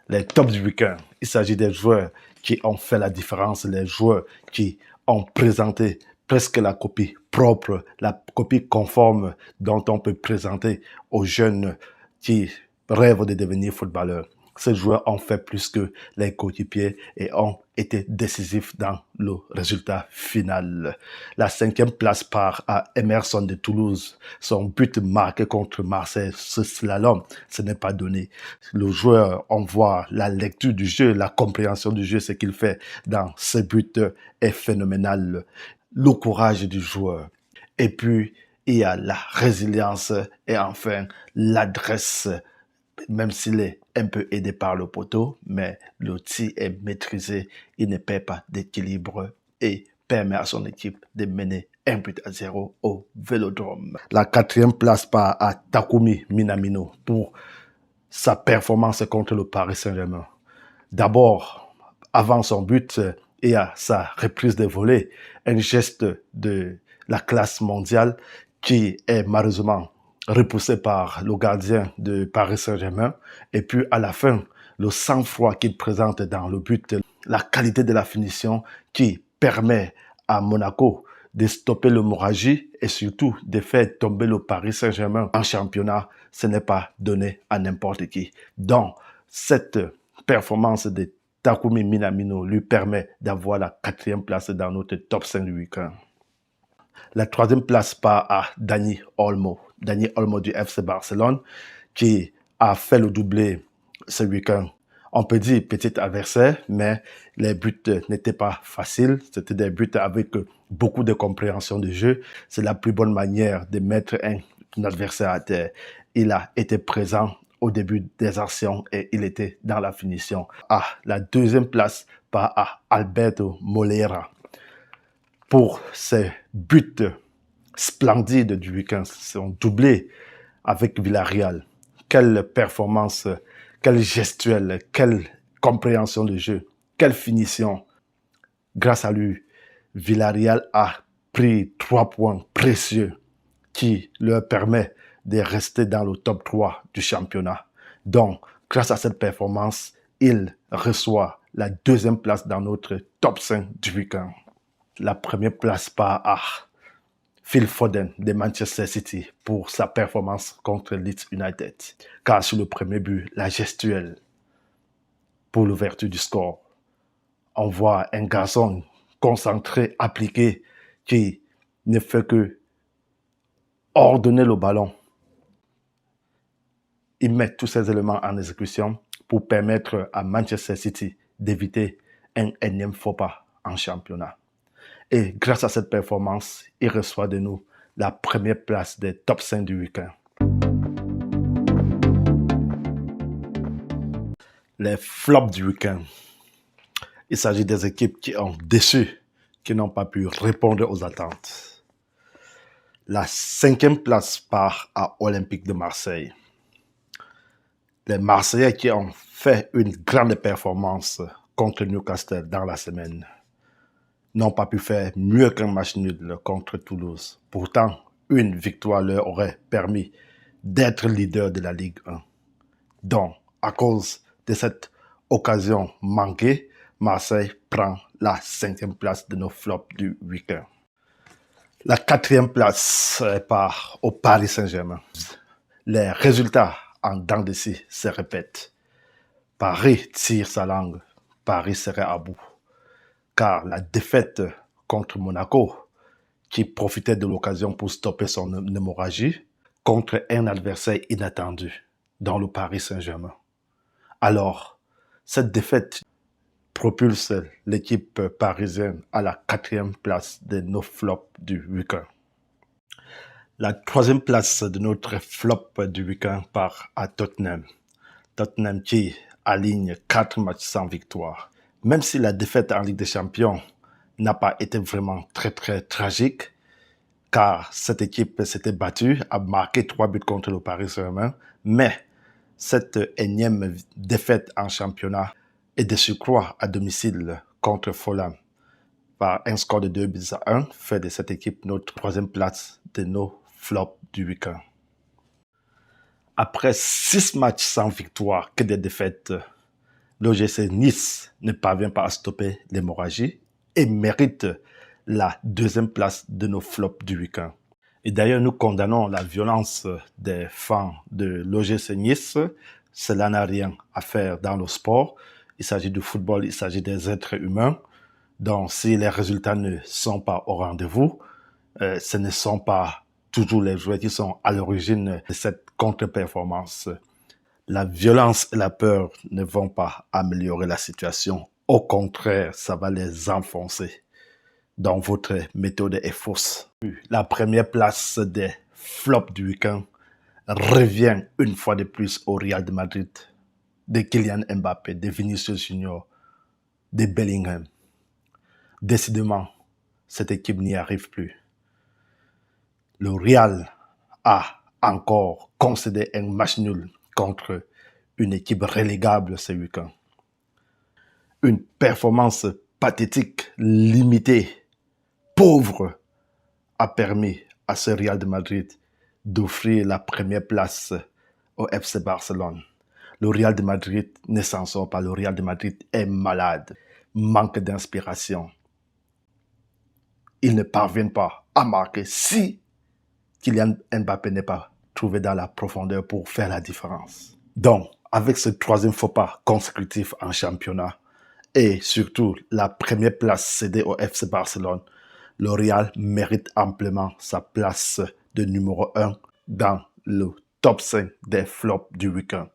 Les tops du week-end, il s'agit des joueurs qui ont fait la différence, les joueurs qui ont présenté presque la copie propre, la copie conforme dont on peut présenter aux jeunes qui rêvent de devenir footballeurs. Ces joueurs ont fait plus que les coéquipiers et ont été décisifs dans le résultat final. La 5e place part à Emerson de Toulouse. Son but marqué contre Marseille, ce slalom, ce n'est pas donné. Le joueur, on voit la lecture du jeu, la compréhension du jeu, ce qu'il fait dans ses buts est phénoménal. Le courage du joueur. Et puis, il y a la résilience et enfin l'adresse, même s'il est un peu aidé par le poteau, mais le tir est maîtrisé, il ne perd pas d'équilibre et permet à son équipe de mener 1-0 au Vélodrome. La 4e place part à Takumi Minamino pour sa performance contre le Paris Saint-Germain. D'abord, avant son but et à sa reprise de volée, un geste de la classe mondiale qui est malheureusement repoussé par le gardien de Paris Saint-Germain. Et puis à la fin, le sang-froid qu'il présente dans le but, la qualité de la finition qui permet à Monaco de stopper l'hémorragie et surtout de faire tomber le Paris Saint-Germain en championnat, ce n'est pas donné à n'importe qui. Donc, cette performance de Takumi Minamino lui permet d'avoir la 4e place dans notre top 5 du week-end. La 3e place part à Dani Olmo. Dani Olmo du FC Barcelone qui a fait le doublé ce week-end. On peut dire petit adversaire, mais les buts n'étaient pas faciles. C'était des buts avec beaucoup de compréhension du jeu. C'est la plus bonne manière de mettre un adversaire à terre. Il a été présent au début des actions et il était dans la finition. La 2e place part à Alberto Moreira pour ses buts splendides du week-end. Son doublé avec Villarreal. Quelle performance, quelle gestuelle, quelle compréhension de jeu, quelle finition. Grâce à lui, Villarreal a pris 3 points précieux qui leur permet de rester dans le top 3 du championnat. Donc, grâce à cette performance, il reçoit la 2e place dans notre top 5 du week-end. La 1re place part à Phil Foden de Manchester City pour sa performance contre Leeds United. Car sur le premier but, la gestuelle pour l'ouverture du score, on voit un garçon concentré, appliqué, qui ne fait que ordonner le ballon. Il met tous ces éléments en exécution pour permettre à Manchester City d'éviter un énième faux pas en championnat. Et grâce à cette performance, il reçoit de nous la 1re place des top 5 du week-end. Les flops du week-end. Il s'agit des équipes qui ont déçu, qui n'ont pas pu répondre aux attentes. La 5e place part à Olympique de Marseille. Les Marseillais qui ont fait une grande performance contre Newcastle dans la semaine n'ont pas pu faire mieux qu'un match nul contre Toulouse. Pourtant, une victoire leur aurait permis d'être leader de la Ligue 1. Donc, à cause de cette occasion manquée, Marseille prend la 5e place de nos flops du week-end. La 4e place part au Paris Saint-Germain. Les résultats en dents de scie se répètent. Paris tire sa langue. Paris serait à bout. Car la défaite contre Monaco, qui profitait de l'occasion pour stopper son hémorragie, contre un adversaire inattendu dans le Paris Saint-Germain. Alors, cette défaite propulse l'équipe parisienne à la 4e place de nos flops du week-end. La 3e place de notre flop du week-end part à Tottenham. Tottenham qui aligne 4 matchs sans victoire. Même si la défaite en Ligue des Champions n'a pas été vraiment très tragique, car cette équipe s'était battue, a marqué 3 buts contre le Paris Saint-Germain, mais cette énième défaite en championnat et de surcroît à domicile contre Fulham par un score de 2-1 fait de cette équipe notre 3e place de nos flops du week-end. Après 6 matchs sans victoire, que des défaites, L'OGC Nice ne parvient pas à stopper l'hémorragie et mérite la deuxième place de nos flops du week-end. Et d'ailleurs, nous condamnons la violence des fans de l'OGC Nice. Cela n'a rien à faire dans le sport. Il s'agit du football, il s'agit des êtres humains. Donc, si les résultats ne sont pas au rendez-vous, ce ne sont pas toujours les joueurs qui sont à l'origine de cette contre-performance. La violence et la peur ne vont pas améliorer la situation. Au contraire, ça va les enfoncer. Donc, votre méthode est fausse. La première place des flops du week-end revient une fois de plus au Real de Madrid, de Kylian Mbappé, de Vinicius Junior, de Bellingham. Décidément, cette équipe n'y arrive plus. Le Real a encore concédé un match nul contre une équipe relégable ce week-end. Une performance pathétique, limitée, pauvre, a permis à ce Real de Madrid d'offrir la première place au FC Barcelone. Le Real de Madrid ne s'en sort pas. Le Real de Madrid est malade, manque d'inspiration. Ils ne parviennent pas à marquer si Kylian Mbappé n'est pas trouvé dans la profondeur pour faire la différence. Donc, avec ce troisième faux pas consécutif en championnat et surtout la première place cédée au FC Barcelone, le Real mérite amplement sa place de numéro 1 dans le top 5 des flops du week-end.